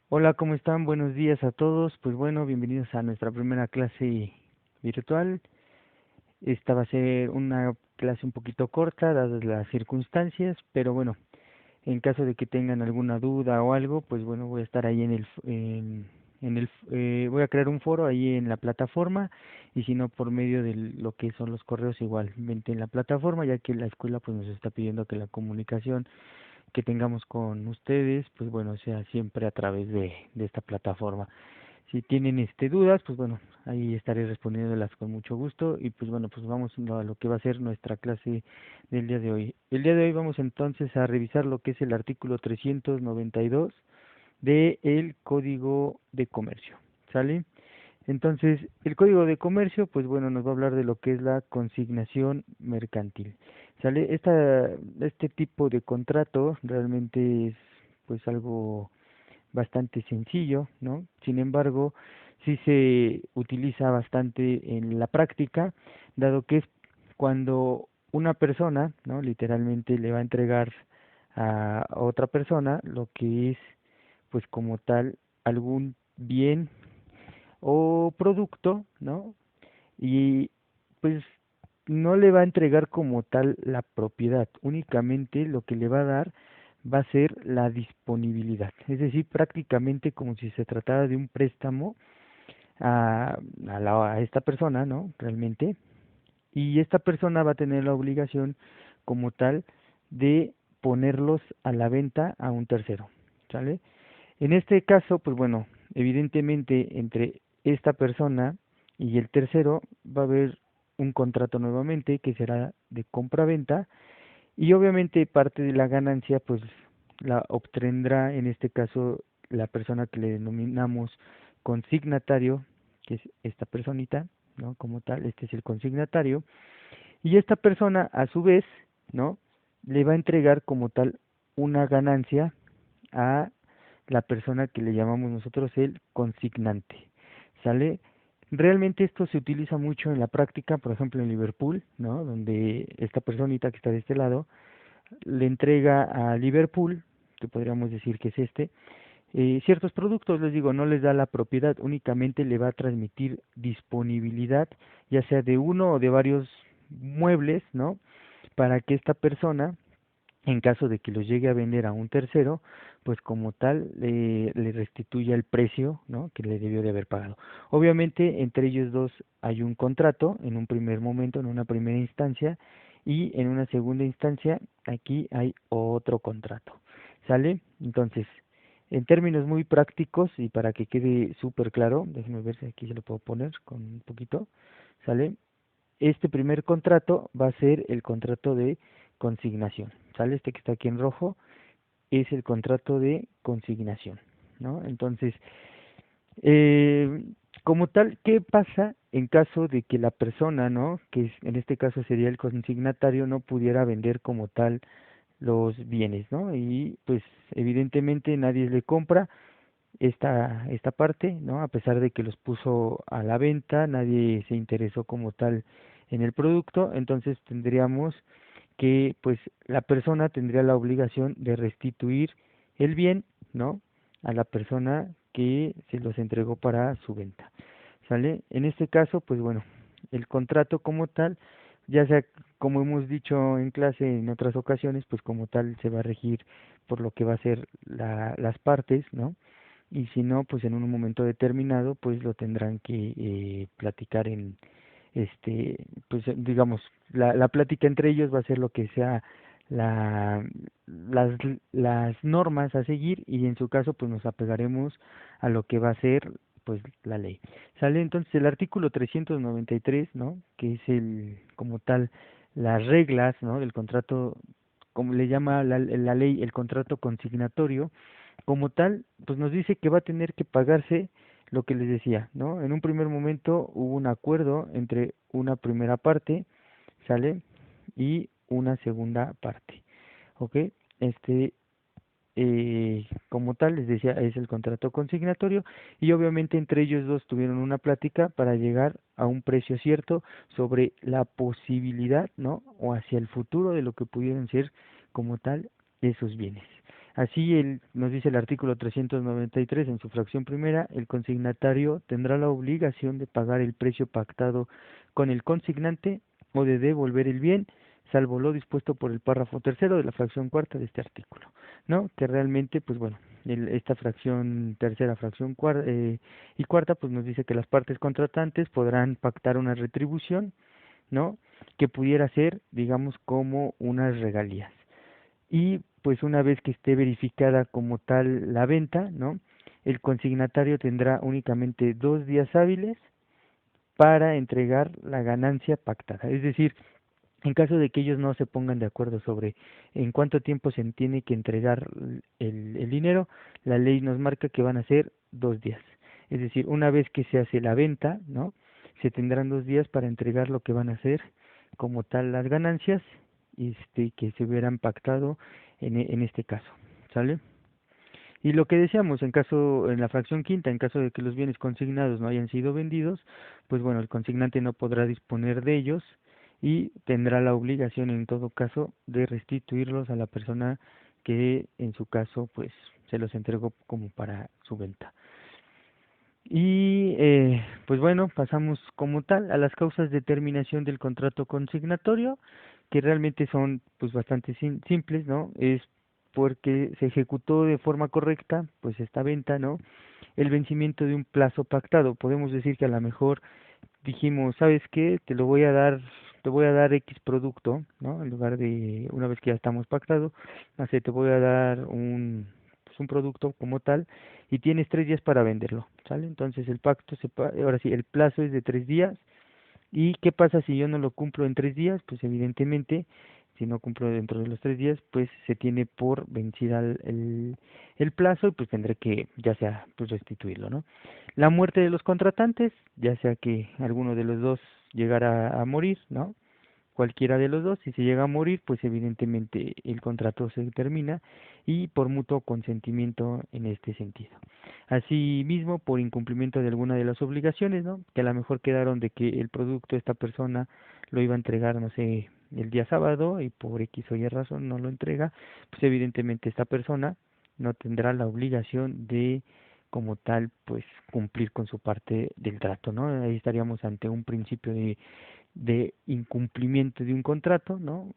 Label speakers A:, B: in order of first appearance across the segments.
A: Hola, ¿cómo están? Buenos días a todos. Pues bueno, bienvenidos a nuestra primera clase virtual. Esta va a ser una clase un poquito corta, dadas las circunstancias, pero bueno, en caso de que tengan alguna duda o algo, pues bueno, voy a estar ahí voy a crear un foro ahí en la plataforma y si no por medio de lo que son los correos igualmente en la plataforma, ya que la escuela pues nos está pidiendo que la comunicación que tengamos con ustedes, pues bueno, sea siempre a través de esta plataforma. Si tienen dudas, pues bueno, ahí estaré respondiéndolas con mucho gusto y pues bueno, pues vamos a lo que va a ser nuestra clase del día de hoy. El día de hoy vamos entonces a revisar lo que es el artículo 392 de el Código de Comercio, ¿sale? Entonces, el Código de Comercio, pues bueno, nos va a hablar de lo que es la consignación mercantil. ¿Sale? Este tipo de contrato realmente es pues algo bastante sencillo, ¿no? Sin embargo, sí se utiliza bastante en la práctica, dado que es cuando una persona, ¿no? Literalmente le va a entregar a otra persona lo que es pues como tal algún bien o producto, ¿no? Y pues no le va a entregar como tal la propiedad, únicamente lo que le va a dar va a ser la disponibilidad, es decir, prácticamente como si se tratara de un préstamo a esta persona, ¿no? Realmente, y esta persona va a tener la obligación como tal de ponerlos a la venta a un tercero, ¿sale? En este caso, pues bueno, evidentemente entre esta persona y el tercero va a haber un contrato nuevamente que será de compra-venta y obviamente parte de la ganancia pues la obtendrá en este caso la persona que le denominamos consignatario, que es esta personita, ¿no? Como tal, este es el consignatario y esta persona a su vez, ¿no? Le va a entregar como tal una ganancia a la persona que le llamamos nosotros el consignante, ¿sale? Realmente esto se utiliza mucho en la práctica, por ejemplo en Liverpool, ¿no? Donde esta personita que está de este lado le entrega a Liverpool, que podríamos decir que es ciertos productos, les digo, no les da la propiedad, únicamente le va a transmitir disponibilidad, ya sea de uno o de varios muebles, ¿no? Para que esta persona en caso de que los llegue a vender a un tercero, pues como tal le restituya el precio, ¿no? Que le debió de haber pagado. Obviamente entre ellos dos hay un contrato en un primer momento, en una primera instancia, y en una segunda instancia aquí hay otro contrato. ¿Sale? Entonces, en términos muy prácticos y para que quede súper claro, déjenme ver si aquí se lo puedo poner con un poquito, ¿sale? Este primer contrato va a ser el contrato de consignación, ¿sale? Este que está aquí en rojo es el contrato de consignación, ¿no? Entonces, eh, como tal, ¿qué pasa en caso de que la persona, ¿no? Que en este caso sería el consignatario, no pudiera vender como tal los bienes, ¿no? Y pues evidentemente nadie le compra esta parte, ¿no? A pesar de que los puso a la venta, nadie se interesó como tal en el producto, entonces tendríamos que pues la persona tendría la obligación de restituir el bien, ¿no? A la persona que se los entregó para su venta. ¿Sale? En este caso, pues bueno, el contrato como tal, ya sea como hemos dicho en clase en otras ocasiones, pues como tal se va a regir por lo que va a ser las partes, ¿no? Y si no, pues en un momento determinado, pues lo tendrán que platicar en, pues digamos, la plática entre ellos va a ser lo que sea la, las, las normas a seguir y en su caso, pues nos apegaremos a lo que va a ser, pues la ley. Sale entonces el artículo 393, ¿no? Que es como tal, las reglas, ¿no? Del contrato, como le llama la ley, el contrato consignatorio como tal, pues nos dice que va a tener que pagarse lo que les decía, ¿no? En un primer momento hubo un acuerdo entre una primera parte, ¿sale? Y una segunda parte, ¿ok? Este, como tal, les decía, es el contrato consignatorio y obviamente entre ellos dos tuvieron una plática para llegar a un precio cierto sobre la posibilidad, ¿no? O hacia el futuro de lo que pudieran ser como tal esos bienes. Así nos dice el artículo 393 en su fracción primera, el consignatario tendrá la obligación de pagar el precio pactado con el consignante o de devolver el bien, salvo lo dispuesto por el párrafo tercero de la fracción cuarta de este artículo, ¿no? Que realmente, pues bueno, esta fracción tercera, fracción y cuarta, pues nos dice que las partes contratantes podrán pactar una retribución, ¿no? Que pudiera ser, digamos, como unas regalías. Y pues una vez que esté verificada como tal la venta, ¿no? El consignatario tendrá únicamente 2 días hábiles para entregar la ganancia pactada. Es decir, en caso de que ellos no se pongan de acuerdo sobre en cuánto tiempo se tiene que entregar el dinero, la ley nos marca que van a ser 2 días. Es decir, una vez que se hace la venta, ¿no? Se tendrán 2 días para entregar lo que van a ser como tal las ganancias que se hubieran pactado en este caso, ¿sale? Y lo que decíamos, en la fracción quinta, en caso de que los bienes consignados no hayan sido vendidos, pues bueno, el consignante no podrá disponer de ellos y tendrá la obligación en todo caso de restituirlos a la persona que en su caso pues se los entregó como para su venta. Y pues bueno, pasamos como tal a las causas de terminación del contrato consignatorio, que realmente son pues bastante simples, ¿no? Es porque se ejecutó de forma correcta pues esta venta, ¿no? El vencimiento de un plazo pactado. Podemos decir que a lo mejor dijimos, ¿sabes qué? Te voy a dar X producto, ¿no? En lugar de, una vez que ya estamos pactados, no sé, te voy a dar pues un producto como tal y tienes 3 días para venderlo, ¿sale? Entonces el ahora sí, el plazo es de 3 días. ¿Y qué pasa si yo no lo cumplo en 3 días? Pues evidentemente, si no cumplo dentro de los 3 días, pues se tiene por vencida el plazo y pues tendré que, ya sea, pues restituirlo, ¿no? La muerte de los contratantes, ya sea que alguno de los dos llegara a morir, ¿no? Cualquiera de los dos, si se llega a morir, pues evidentemente el contrato se termina y por mutuo consentimiento en este sentido. Asimismo, por incumplimiento de alguna de las obligaciones, ¿no? Que a lo mejor quedaron de que el producto esta persona lo iba a entregar, no sé, el día sábado y por X o Y razón no lo entrega, pues evidentemente esta persona no tendrá la obligación de como tal pues cumplir con su parte del trato, ¿no? Ahí estaríamos ante un principio de incumplimiento de un contrato, ¿no?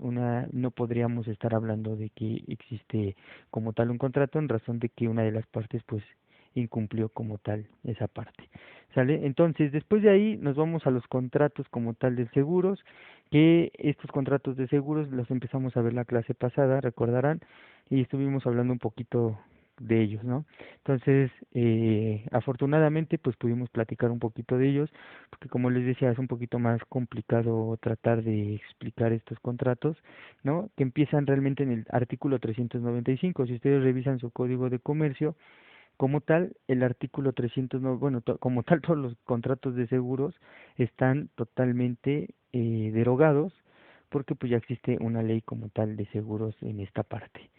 A: No podríamos estar hablando de que existe como tal un contrato en razón de que una de las partes pues incumplió como tal esa parte. ¿Sale? Entonces, después de ahí nos vamos a los contratos como tal de seguros, que estos contratos de seguros los empezamos a ver la clase pasada, recordarán, y estuvimos hablando un poquito de ellos, ¿no? Entonces, afortunadamente, pues pudimos platicar un poquito de ellos, porque como les decía, es un poquito más complicado tratar de explicar estos contratos, ¿no? Que empiezan realmente en el artículo 395. Si ustedes revisan su código de comercio, como tal, el artículo 309, bueno, como tal, todos los contratos de seguros están totalmente derogados, porque pues ya existe una ley como tal de seguros en esta parte.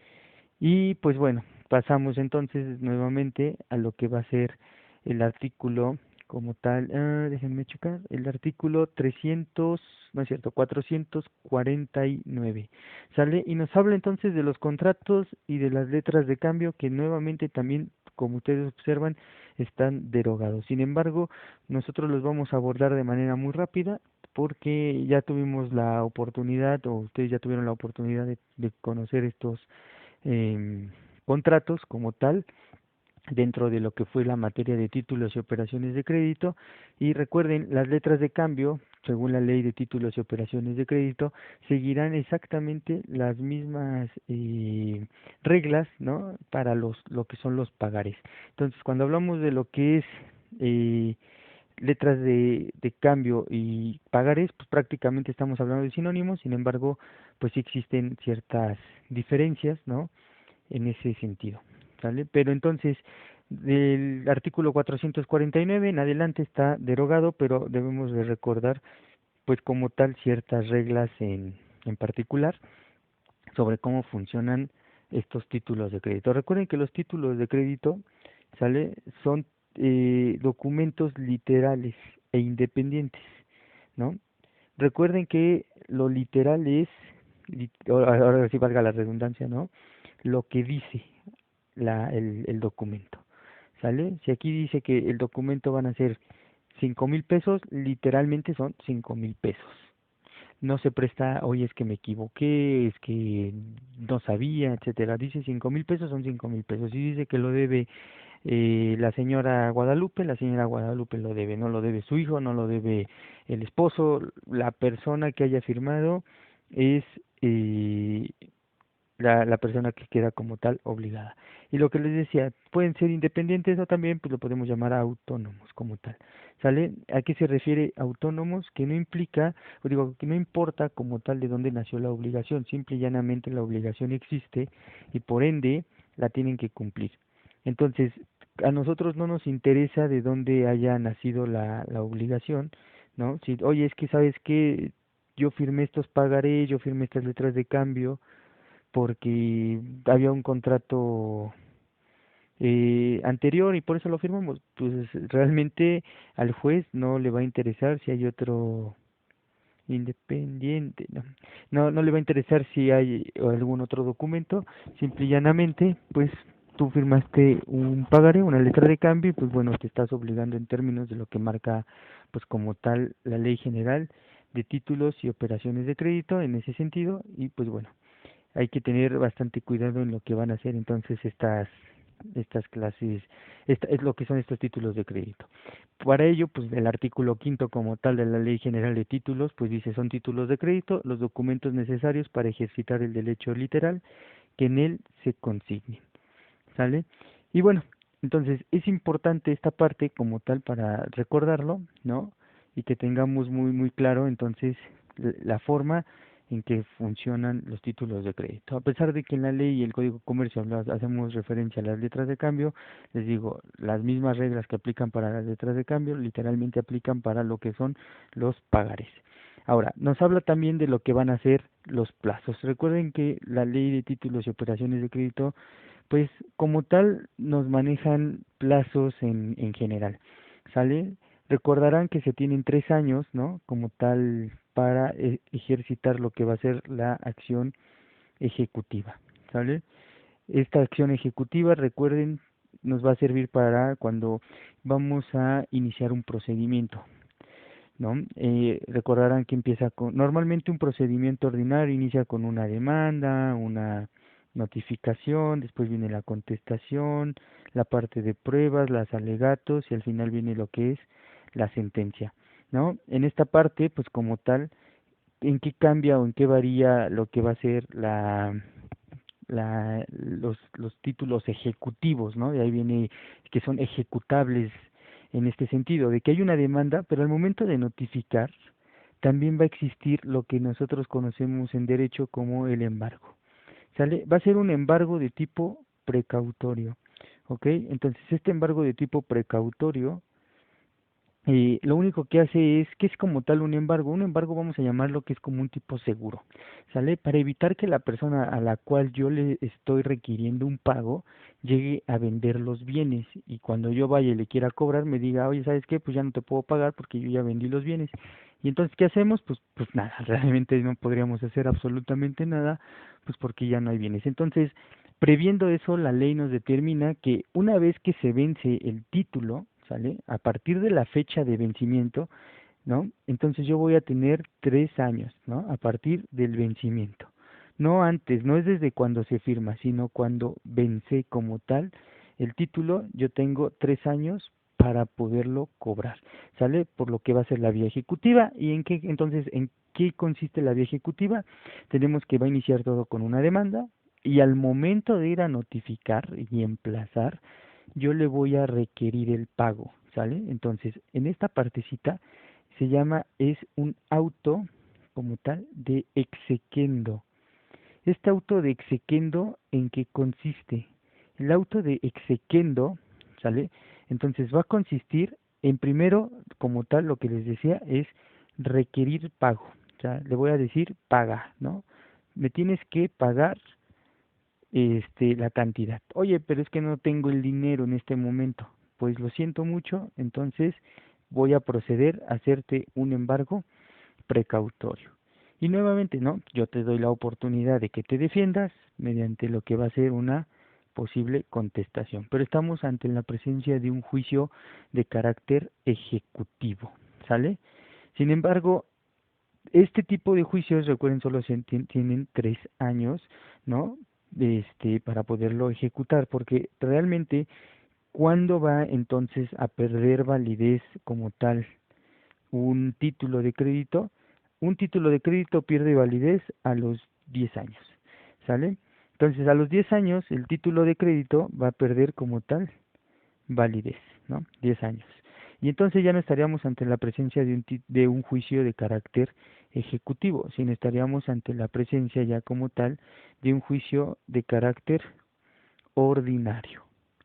A: Y pues bueno, pasamos entonces nuevamente a lo que va a ser el artículo como tal, déjenme checar, el artículo 300, no es cierto, 449, ¿sale? Y nos habla entonces de los contratos y de las letras de cambio que nuevamente también, como ustedes observan, están derogados. Sin embargo, nosotros los vamos a abordar de manera muy rápida porque ya tuvimos la oportunidad, o ustedes ya tuvieron la oportunidad de conocer estos contratos como tal dentro de lo que fue la materia de títulos y operaciones de crédito. Y recuerden, las letras de cambio, según la ley de títulos y operaciones de crédito, seguirán exactamente las mismas reglas, ¿no? Para lo que son los pagares. Entonces, cuando hablamos de lo que es eh, letras de cambio y pagares, pues prácticamente estamos hablando de sinónimos. Sin embargo, pues sí existen ciertas diferencias, ¿no? En ese sentido, ¿sale? Pero entonces, del artículo 449 en adelante está derogado, pero debemos de recordar, pues como tal, ciertas reglas en particular sobre cómo funcionan estos títulos de crédito. Recuerden que los títulos de crédito, ¿sale? Son documentos literales e independientes, ¿no? Recuerden que lo literal es, ahora sí valga la redundancia, ¿no? Lo que dice, el documento, ¿sale? Si aquí dice que el documento van a ser 5,000 pesos, literalmente son 5,000 pesos. No se presta, oye, es que me equivoqué, es que no sabía, etcétera. Dice 5,000 pesos, son 5,000 pesos. Y dice que lo debe la señora Guadalupe lo debe, no lo debe su hijo, no lo debe el esposo, la persona que haya firmado es eh, la persona que queda como tal obligada. Y lo que les decía, pueden ser independientes o también pues lo podemos llamar autónomos como tal. ¿Sale? ¿A qué se refiere autónomos? Que no implica, o digo, que no importa como tal de dónde nació la obligación, simple y llanamente la obligación existe y por ende la tienen que cumplir. Entonces, a nosotros no nos interesa de dónde haya nacido la obligación, ¿no? Si, oye, es que sabes que yo firmé estos pagarés, yo firmé estas letras de cambio, porque había un contrato anterior y por eso lo firmamos. Pues realmente al juez no le va a interesar si hay otro independiente, no le va a interesar si hay algún otro documento, simple y llanamente, pues tú firmaste un pagaré, una letra de cambio y pues bueno, te estás obligando en términos de lo que marca pues como tal la Ley General de Títulos y Operaciones de Crédito en ese sentido y pues bueno, hay que tener bastante cuidado en lo que van a hacer entonces estas clases, es lo que son estos títulos de crédito. Para ello, pues el artículo quinto como tal de la Ley General de Títulos, pues dice son títulos de crédito los documentos necesarios para ejercitar el derecho literal que en él se consigne, ¿sale? Y bueno, entonces es importante esta parte como tal para recordarlo, ¿no? Y que tengamos muy claro entonces la forma en que funcionan los títulos de crédito. A pesar de que en la ley y el Código de Comercio hacemos referencia a las letras de cambio, les digo, las mismas reglas que aplican para las letras de cambio literalmente aplican para lo que son los pagares. Ahora, nos habla también de lo que van a ser los plazos. Recuerden que la ley de títulos y operaciones de crédito pues como tal nos manejan plazos en general, ¿sale? Recordarán que se tienen 3 años, ¿no? Como tal para ejercitar lo que va a ser la acción ejecutiva, ¿sale? Esta acción ejecutiva, recuerden, nos va a servir para cuando vamos a iniciar un procedimiento, ¿no? Recordarán que empieza con, normalmente un procedimiento ordinario inicia con una demanda, una notificación, después viene la contestación, la parte de pruebas, los alegatos y al final viene lo que es la sentencia, ¿no? En esta parte, pues como tal, ¿en qué cambia o en qué varía lo que va a ser los títulos ejecutivos, ¿no? De ahí viene que son ejecutables en este sentido, de que hay una demanda, pero al momento de notificar también va a existir lo que nosotros conocemos en derecho como el embargo. ¿Sale? Va a ser un embargo de tipo precautorio, ¿ok? Entonces este embargo de tipo precautorio lo único que hace es que es como tal un embargo vamos a llamarlo que es como un tipo seguro, ¿sale? Para evitar que la persona a la cual yo le estoy requiriendo un pago llegue a vender los bienes y cuando yo vaya y le quiera cobrar me diga, oye, ¿sabes qué? Pues ya no te puedo pagar porque yo ya vendí los bienes. Y entonces, ¿qué hacemos? Pues nada, realmente no podríamos hacer absolutamente nada, pues porque ya no hay bienes. Entonces, previendo eso, la ley nos determina que una vez que se vence el título, ¿sale? A partir de la fecha de vencimiento, ¿no? Entonces yo voy a tener 3 años, ¿no? A partir del vencimiento. No antes, no es desde cuando se firma, sino cuando vence como tal el título, yo tengo 3 años para poderlo cobrar, ¿sale? Por lo que va a ser la vía ejecutiva. ¿Y en qué, entonces, en qué consiste la vía ejecutiva? Tenemos que va a iniciar todo con una demanda y al momento de ir a notificar y emplazar, yo le voy a requerir el pago, ¿sale? Entonces, en esta partecita se llama, es un auto como tal de exequendo. Este auto de exequendo, ¿en qué consiste? El auto de exequendo, ¿sale? Entonces va a consistir en primero, como tal, lo que les decía, es requerir pago. O sea, le voy a decir paga, ¿no? Me tienes que pagar la cantidad. Oye, pero es que no tengo el dinero en este momento. Pues lo siento mucho, entonces voy a proceder a hacerte un embargo precautorio. Y nuevamente, ¿no? Yo te doy la oportunidad de que te defiendas mediante lo que va a ser una posible contestación. Pero estamos ante la presencia de un juicio de carácter ejecutivo, ¿sale? Sin embargo, este tipo de juicios, recuerden, solo tienen 3 años, ¿no? Para poderlo ejecutar, porque realmente, ¿cuándo va entonces a perder validez como tal un título de crédito? Un título de crédito pierde validez a los 10 años, ¿sale? Entonces, a los 10 años, el título de crédito va a perder como tal validez, ¿no? 10 años. Y entonces ya no estaríamos ante la presencia de un juicio de carácter ejecutivo, sino estaríamos ante la presencia ya como tal de un juicio de carácter ordinario,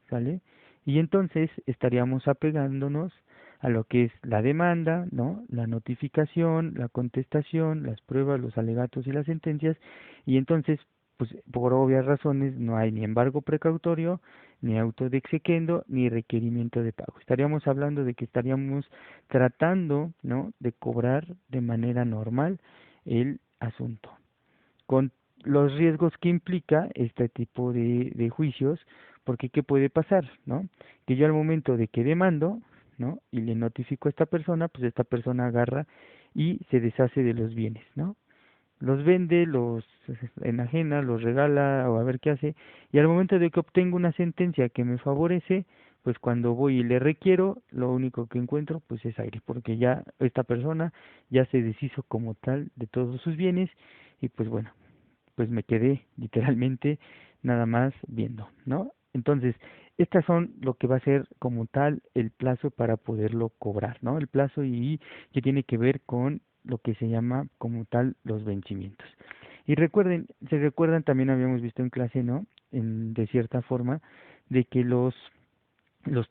A: ¿sale? Y entonces estaríamos apegándonos a lo que es la demanda, ¿no? La notificación, la contestación, las pruebas, los alegatos y las sentencias, y entonces, pues por obvias razones no hay ni embargo precautorio, ni auto de exequendo, ni requerimiento de pago. Estaríamos hablando de que estaríamos tratando, ¿no?, de cobrar de manera normal el asunto, con los riesgos que implica este tipo de juicios, porque ¿qué puede pasar, no? Que yo al momento de que demando, ¿no?, y le notifico a esta persona, pues esta persona agarra y se deshace de los bienes, ¿no? Los vende, los enajena, los regala o a ver qué hace, y al momento de que obtengo una sentencia que me favorece, pues cuando voy y le requiero, lo único que encuentro pues es aire, porque ya esta persona ya se deshizo como tal de todos sus bienes y pues bueno, pues me quedé literalmente nada más viendo, ¿no? Entonces, estas son lo que va a ser como tal el plazo para poderlo cobrar, ¿no? El plazo y que tiene que ver con lo que se llama como tal los vencimientos. Y recuerden, se recuerdan, también habíamos visto en clase, ¿no? De cierta forma, de que los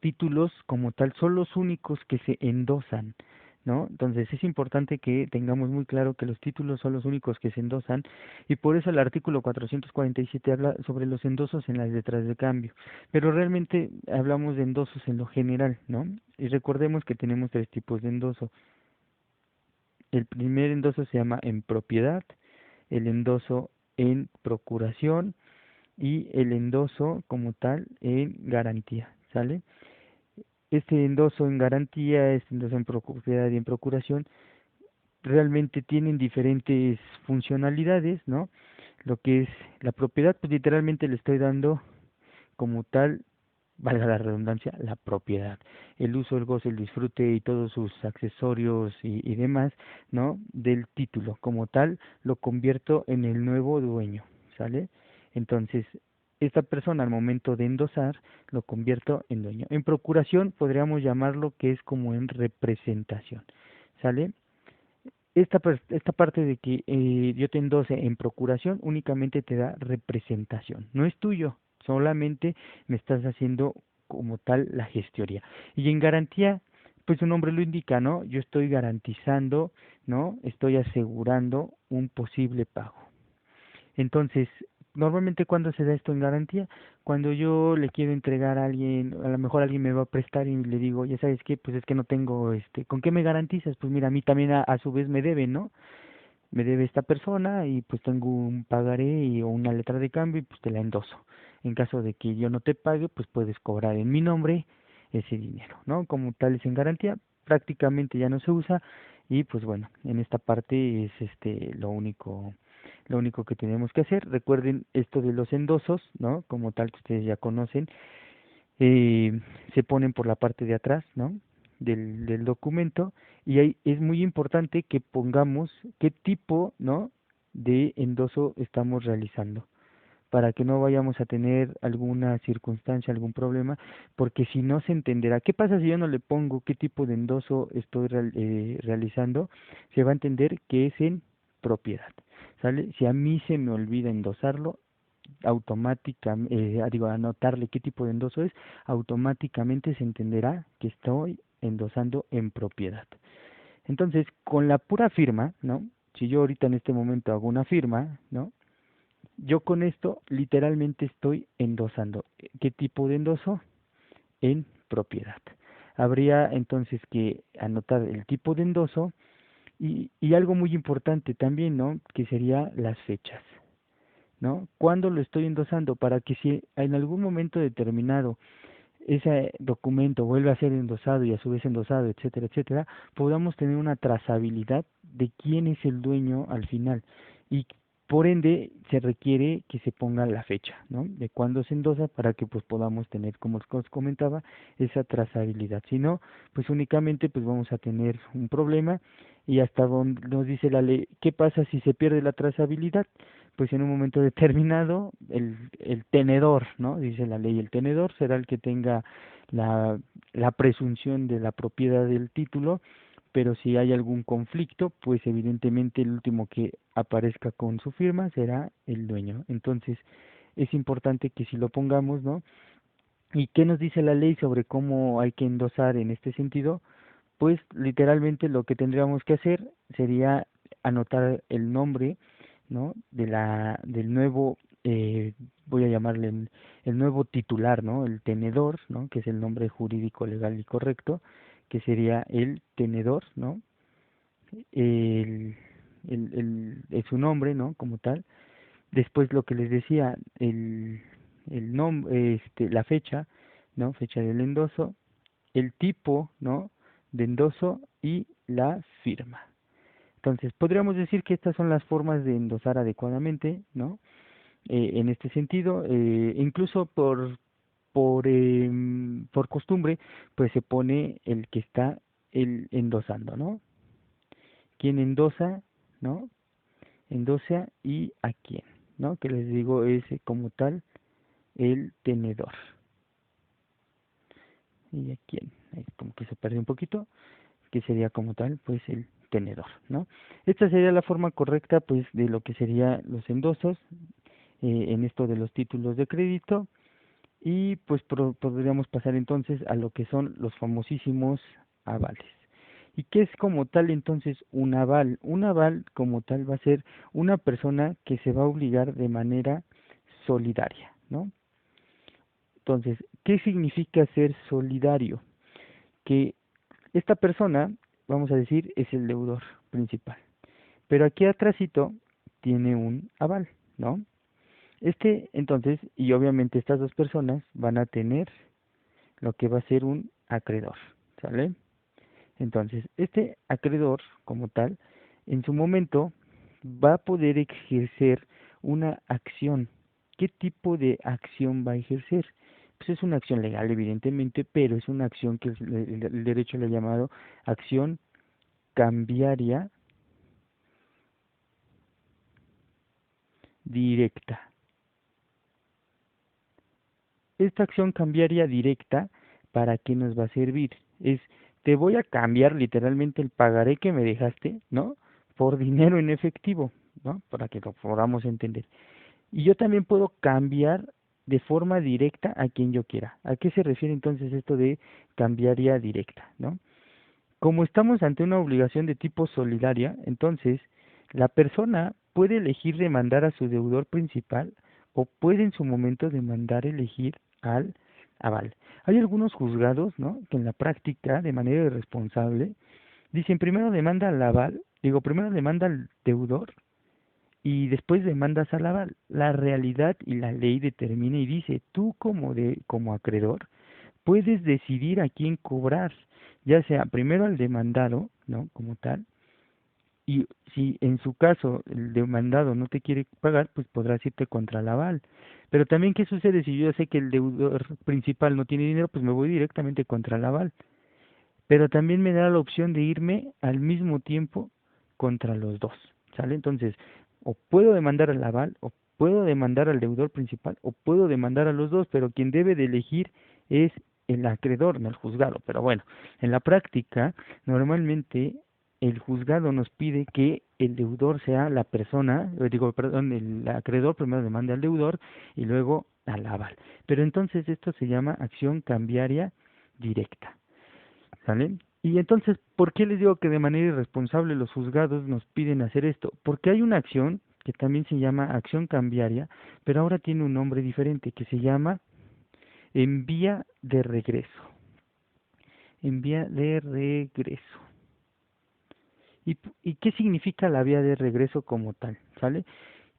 A: títulos como tal son los únicos que se endosan, ¿no? Entonces es importante que tengamos muy claro que los títulos son los únicos que se endosan y por eso el artículo 447 habla sobre los endosos en las letras de cambio, pero realmente hablamos de endosos en lo general, ¿no? Y recordemos que tenemos 3 tipos de endoso. El primer endoso se llama en propiedad, el endoso en procuración y el endoso como tal en garantía, ¿sale? Este endoso en garantía, este endoso en propiedad y en procuración, realmente tienen diferentes funcionalidades, ¿no? Lo que es la propiedad, pues literalmente le estoy dando como tal, valga la redundancia, la propiedad, el uso, el goce, el disfrute y todos sus accesorios y demás, ¿no? Del título, como tal, lo convierto en el nuevo dueño, ¿sale? Entonces, esta persona al momento de endosar, lo convierto en dueño. En procuración podríamos llamarlo que es como en representación, ¿sale? Esta parte de que yo te endose en procuración únicamente te da representación, no es tuyo, solamente me estás haciendo como tal la gestoría. Y en garantía, pues su nombre lo indica, ¿no? Yo estoy garantizando, ¿no? Estoy asegurando un posible pago. Entonces, normalmente cuando se da esto en garantía, cuando yo le quiero entregar a alguien, a lo mejor alguien me va a prestar y le digo, ya sabes qué, pues es que no tengo, ¿con qué me garantizas? Pues mira, a mí también a su vez me debe, ¿no? Me debe esta persona y pues tengo un pagaré o una letra de cambio y pues te la endoso. En caso de que yo no te pague, pues puedes cobrar en mi nombre ese dinero, ¿no? Como tal es en garantía, prácticamente ya no se usa y pues bueno, en esta parte es lo único que tenemos que hacer. Recuerden esto de los endosos, ¿no? Como tal que ustedes ya conocen, eh, se ponen por la parte de atrás, ¿no? Del documento y ahí es muy importante que pongamos qué tipo, ¿no?, de endoso estamos realizando para que no vayamos a tener alguna circunstancia, algún problema, porque si no se entenderá. ¿Qué pasa si yo no le pongo qué tipo de endoso estoy realizando? Se va a entender que es en propiedad, ¿sale? Si a mí se me olvida endosarlo, automáticamente, digo, anotarle qué tipo de endoso es, automáticamente se entenderá que estoy endosando en propiedad. Entonces, con la pura firma, ¿no? Si yo ahorita en este momento hago una firma, ¿no? Yo con esto literalmente estoy endosando. ¿Qué tipo de endoso? En propiedad. Habría entonces que anotar el tipo de endoso y algo muy importante también, ¿no? Que sería las fechas, ¿no? ¿Cuándo lo estoy endosando? Para que si en algún momento determinado ese documento vuelve a ser endosado y a su vez endosado, etcétera, etcétera, podamos tener una trazabilidad de quién es el dueño al final. Y por ende se requiere que se ponga la fecha, ¿no? De cuándo se endosa para que pues podamos tener, como os comentaba, esa trazabilidad. Si no, pues únicamente pues vamos a tener un problema y hasta donde nos dice la ley, ¿qué pasa si se pierde la trazabilidad? Pues en un momento determinado el tenedor, ¿no? Dice la ley, el tenedor será el que tenga la presunción de la propiedad del título, pero si hay algún conflicto, pues evidentemente el último que aparezca con su firma será el dueño. Entonces, es importante que si lo pongamos, ¿no? ¿Y qué nos dice la ley sobre cómo hay que endosar en este sentido? Pues literalmente lo que tendríamos que hacer sería anotar el nombre, ¿no? Del nuevo, voy a llamarle el nuevo titular, ¿no? El tenedor, ¿no? Que es el nombre jurídico, legal y correcto, que sería el tenedor, ¿no? El, es su nombre, ¿no? Como tal. Después lo que les decía, el nombre, la fecha, ¿no? Fecha del endoso, el tipo, ¿no? De endoso y la firma. Entonces, podríamos decir que estas son las formas de endosar adecuadamente, ¿no? En este sentido, incluso por costumbre, pues se pone el que está endosando, ¿no? ¿Quién endosa, ¿no? Endosa y a quién, ¿no? Que les digo es como tal el tenedor. ¿Y a quién? Ahí como que se perdió un poquito, que sería como tal, pues el tenedor, ¿no? Esta sería la forma correcta, pues, de lo que serían los endosos en esto de los títulos de crédito y pues podríamos pasar entonces a lo que son los famosísimos avales. ¿Y qué es como tal entonces un aval? Un aval como tal va a ser una persona que se va a obligar de manera solidaria, ¿no? Entonces, ¿qué significa ser solidario? Que esta persona, vamos a decir, es el deudor principal. Pero aquí atrásito tiene un aval, ¿no? Entonces, y obviamente estas dos personas van a tener lo que va a ser un acreedor, ¿sale? Entonces, este acreedor, como tal, en su momento va a poder ejercer una acción. ¿Qué tipo de acción va a ejercer? Pues es una acción legal, evidentemente, pero es una acción que el derecho le ha llamado acción cambiaria directa. Esta acción cambiaria directa, ¿para qué nos va a servir? Es, te voy a cambiar literalmente el pagaré que me dejaste, ¿no? Por dinero en efectivo, ¿no? Para que lo podamos entender. Y yo también puedo cambiar de forma directa a quien yo quiera. ¿A qué se refiere entonces esto de cambiaria directa, ¿no? Como estamos ante una obligación de tipo solidaria, entonces la persona puede elegir demandar a su deudor principal o puede en su momento demandar elegir al aval. Hay algunos juzgados, ¿no?, que en la práctica, de manera irresponsable, dicen primero demanda al aval, primero demanda al deudor y después demandas al aval. La realidad y la ley determina y dice, tú como acreedor puedes decidir a quién cobrar, ya sea primero al demandado, ¿no? Como tal, y si en su caso el demandado no te quiere pagar, pues podrás irte contra el aval. Pero también, ¿qué sucede si yo sé que el deudor principal no tiene dinero? Pues me voy directamente contra el aval. Pero también me da la opción de irme al mismo tiempo contra los dos, ¿sale? Entonces, o puedo demandar al aval, o puedo demandar al deudor principal, o puedo demandar a los dos, pero quien debe de elegir es el acreedor, no el juzgado. Pero bueno, en la práctica, normalmente el juzgado nos pide que el deudor sea la persona, perdón, el acreedor primero demanda al deudor y luego al aval. Pero entonces esto se llama acción cambiaria directa. ¿Sale? Y entonces, ¿por qué les digo que de manera irresponsable los juzgados nos piden hacer esto? Porque hay una acción que también se llama acción cambiaria, pero ahora tiene un nombre diferente, que se llama envía de regreso. Envía de regreso. ¿Y qué significa la vía de regreso como tal? ¿Sale?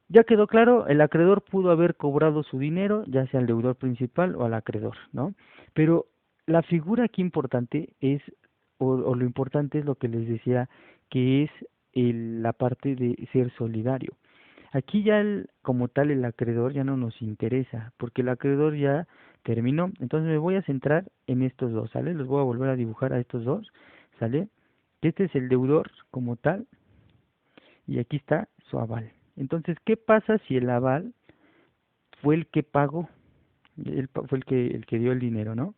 A: Ya quedó claro, el acreedor pudo haber cobrado su dinero, ya sea al deudor principal o al acreedor, ¿no? Pero la figura aquí importante es, o lo importante es lo que les decía, que es la parte de ser solidario. Aquí ya como tal el acreedor ya no nos interesa, porque el acreedor ya terminó. Entonces me voy a centrar en estos dos, ¿sale? Los voy a volver a dibujar a estos dos, ¿sale? Este es el deudor como tal, y aquí está su aval. Entonces, ¿qué pasa si el aval fue el que pagó, fue el que dio el dinero, ¿no?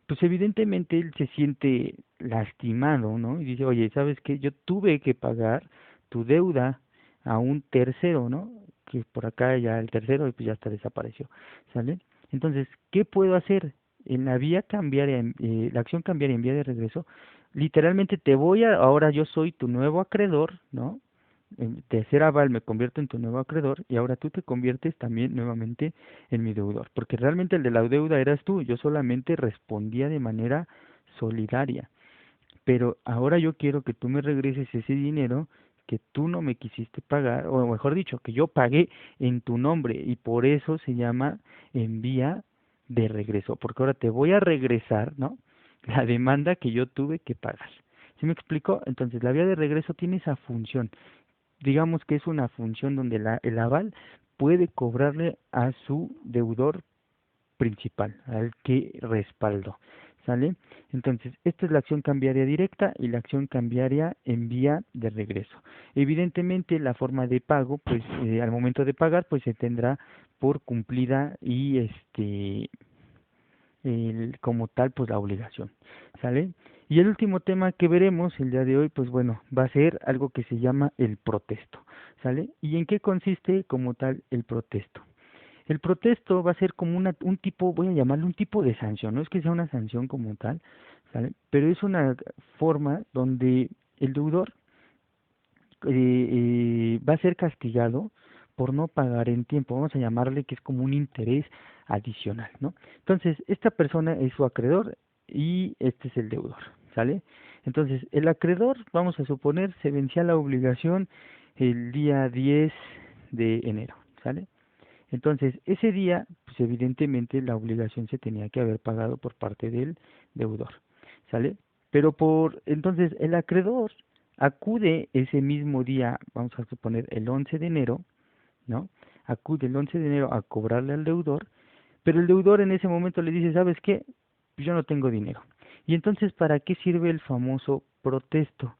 A: Pues evidentemente él se siente lastimado, ¿no? Y dice, oye, ¿sabes qué? Yo tuve que pagar tu deuda a un tercero, ¿no? Que por acá ya el tercero pues ya está desapareció, ¿sale? Entonces, ¿qué puedo hacer? En la vía cambiaria, la acción cambiaria en vía de regreso, literalmente ahora yo soy tu nuevo acreedor, ¿no? De ser aval me convierto en tu nuevo acreedor y ahora tú te conviertes también nuevamente en mi deudor, porque realmente el de la deuda eras tú, yo solamente respondía de manera solidaria, pero ahora yo quiero que tú me regreses ese dinero que tú no me quisiste pagar, o mejor dicho, que yo pagué en tu nombre y por eso se llama en vía de regreso, porque ahora te voy a regresar, ¿no? La demanda que yo tuve que pagar. ¿Sí me explico? Entonces la vía de regreso tiene esa función, digamos que es una función donde el aval puede cobrarle a su deudor principal, al que respaldó, ¿sale? Entonces, esta es la acción cambiaria directa y la acción cambiaria en vía de regreso. Evidentemente, la forma de pago, pues al momento de pagar, pues se tendrá por cumplida y como tal, pues la obligación, ¿sale? Y el último tema que veremos el día de hoy, pues bueno, va a ser algo que se llama el protesto, ¿sale? ¿Y en qué consiste como tal el protesto? El protesto va a ser como un tipo, voy a llamarlo un tipo de sanción, no es que sea una sanción como tal, ¿sale? Pero es una forma donde el deudor va a ser castigado por no pagar en tiempo, vamos a llamarle que es como un interés adicional, ¿no? Entonces, esta persona es su acreedor y este es el deudor, ¿sale? Entonces, el acreedor, vamos a suponer, se vencía la obligación el día 10 de enero, ¿sale? Entonces, ese día, pues evidentemente la obligación se tenía que haber pagado por parte del deudor, ¿sale? Pero entonces el acreedor acude ese mismo día, vamos a suponer el 11 de enero, ¿no? Acude el 11 de enero a cobrarle al deudor, pero el deudor en ese momento le dice, ¿sabes qué? Pues yo no tengo dinero. Y entonces, ¿para qué sirve el famoso protesto?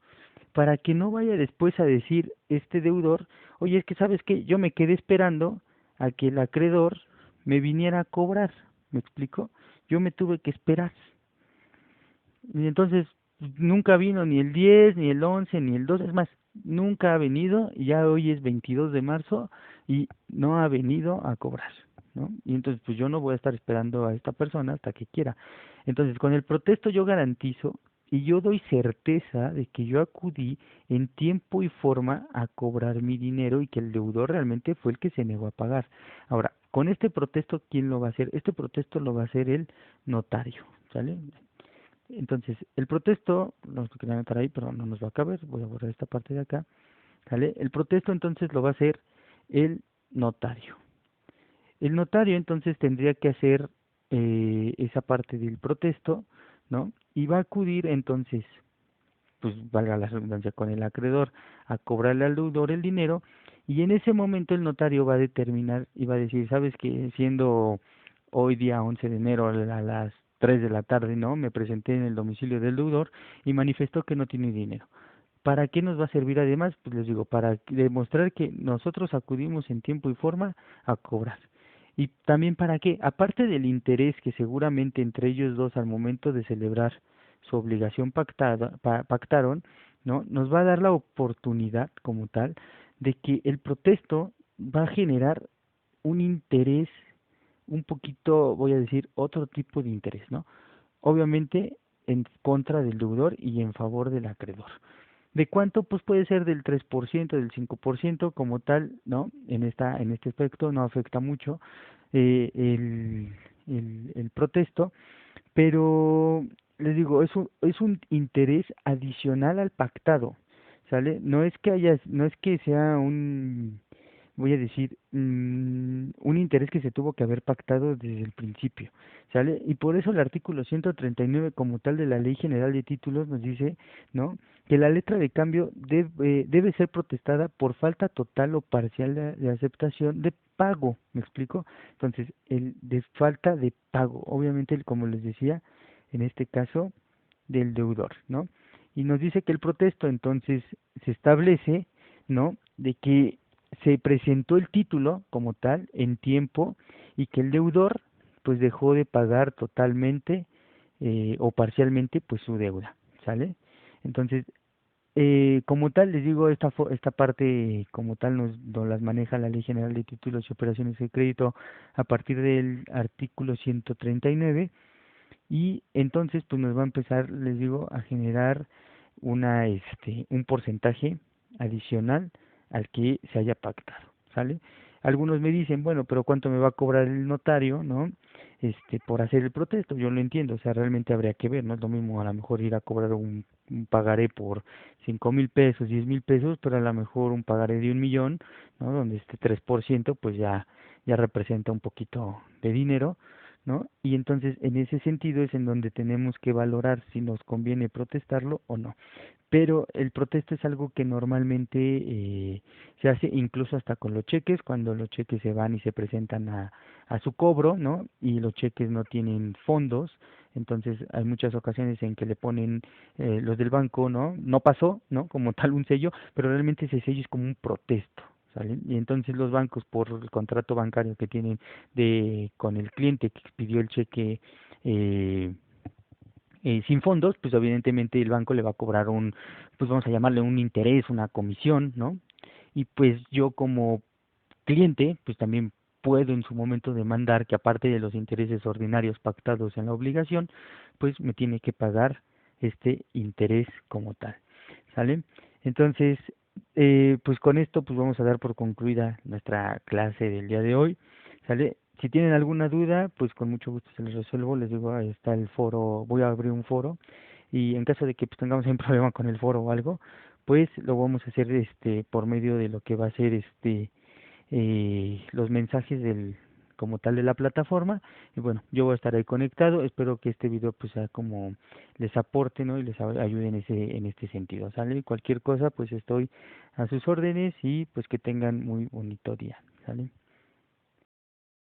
A: Para que no vaya después a decir este deudor, oye, es que sabes que yo me quedé esperando a que el acreedor me viniera a cobrar, ¿me explico? Yo me tuve que esperar. Y entonces nunca vino ni el 10, ni el 11, ni el 12, es más, nunca ha venido y ya hoy es 22 de marzo y no ha venido a cobrar, ¿no? Y entonces pues yo no voy a estar esperando a esta persona hasta que quiera. Entonces con el protesto yo garantizo y yo doy certeza de que yo acudí en tiempo y forma a cobrar mi dinero y que el deudor realmente fue el que se negó a pagar. Ahora, con este protesto, ¿quién lo va a hacer? Este protesto lo va a hacer el notario, ¿sale? Entonces, el protesto, lo que quería anotar ahí, pero no nos va a caber, voy a borrar esta parte de acá, ¿sale? El protesto entonces lo va a hacer el notario. El notario entonces tendría que hacer esa parte del protesto, ¿no? Y va a acudir entonces, pues valga la redundancia, con el acreedor a cobrarle al deudor el dinero y en ese momento el notario va a determinar y va a decir, sabes que siendo hoy día 11 de enero a las 3 de la tarde, ¿no? Me presenté en el domicilio del deudor y manifestó que no tiene dinero. ¿Para qué nos va a servir además? Pues les digo, para demostrar que nosotros acudimos en tiempo y forma a cobrar. Y también para qué, aparte del interés que seguramente entre ellos dos al momento de celebrar su obligación pactaron, ¿no? Nos va a dar la oportunidad como tal de que el protesto va a generar un interés un poquito, voy a decir, otro tipo de interés, ¿no? Obviamente en contra del deudor y en favor del acreedor. ¿De cuánto? Pues puede ser del 3%, del 5% como tal, ¿no? En este aspecto no afecta mucho el protesto, pero les digo, es un interés adicional al pactado, ¿sale? No es que sea voy a decir, un interés que se tuvo que haber pactado desde el principio, ¿sale? Y por eso el artículo 139 como tal de la Ley General de Títulos nos dice, ¿no? Que la letra de cambio debe ser protestada por falta total o parcial de aceptación de pago, ¿me explico? Entonces, el de falta de pago, obviamente, como les decía, en este caso, del deudor, ¿no? Y nos dice que el protesto, entonces, se establece, ¿no? De que se presentó el título como tal en tiempo y que el deudor pues dejó de pagar totalmente o parcialmente pues su deuda, ¿sale? Entonces, como tal, les digo, esta parte como tal nos las maneja la Ley General de Títulos y Operaciones de Crédito a partir del artículo 139 y entonces pues nos va a empezar, les digo, a generar un porcentaje adicional al que se haya pactado, ¿sale? Algunos me dicen, bueno, pero ¿cuánto me va a cobrar el notario, no? Por hacer el protesto, yo lo entiendo, o sea, realmente habría que ver, no es lo mismo a lo mejor ir a cobrar un pagaré por 5,000 pesos, 10,000 pesos, pero a lo mejor un pagaré de 1 millón, ¿no? Donde este 3%, pues ya representa un poquito de dinero, ¿no? Y entonces en ese sentido es en donde tenemos que valorar si nos conviene protestarlo o no. Pero el protesto es algo que normalmente se hace incluso hasta con los cheques, cuando los cheques se van y se presentan a su cobro, ¿no? Y los cheques no tienen fondos, entonces hay muchas ocasiones en que le ponen los del banco, ¿no? No pasó, ¿no? Como tal un sello, pero realmente ese sello es como un protesto, ¿sale? Y entonces los bancos por el contrato bancario que tienen con el cliente que expidió el cheque eh, sin fondos, pues evidentemente el banco le va a cobrar pues vamos a llamarle un interés, una comisión, ¿no? Y pues yo como cliente, pues también puedo en su momento demandar que aparte de los intereses ordinarios pactados en la obligación, pues me tiene que pagar este interés como tal, ¿sale? Entonces, pues con esto pues vamos a dar por concluida nuestra clase del día de hoy, ¿sale? Si tienen alguna duda, pues con mucho gusto se les resuelvo, les digo, ahí está el foro, voy a abrir un foro y en caso de que pues, tengamos un problema con el foro o algo, pues lo vamos a hacer por medio de lo que va a ser los mensajes del como tal de la plataforma y bueno, yo voy a estar ahí conectado, espero que este video pues sea como les aporte, ¿no? Y les ayude en este sentido, ¿sale? Cualquier cosa pues estoy a sus órdenes y pues que tengan muy bonito día, ¿sale?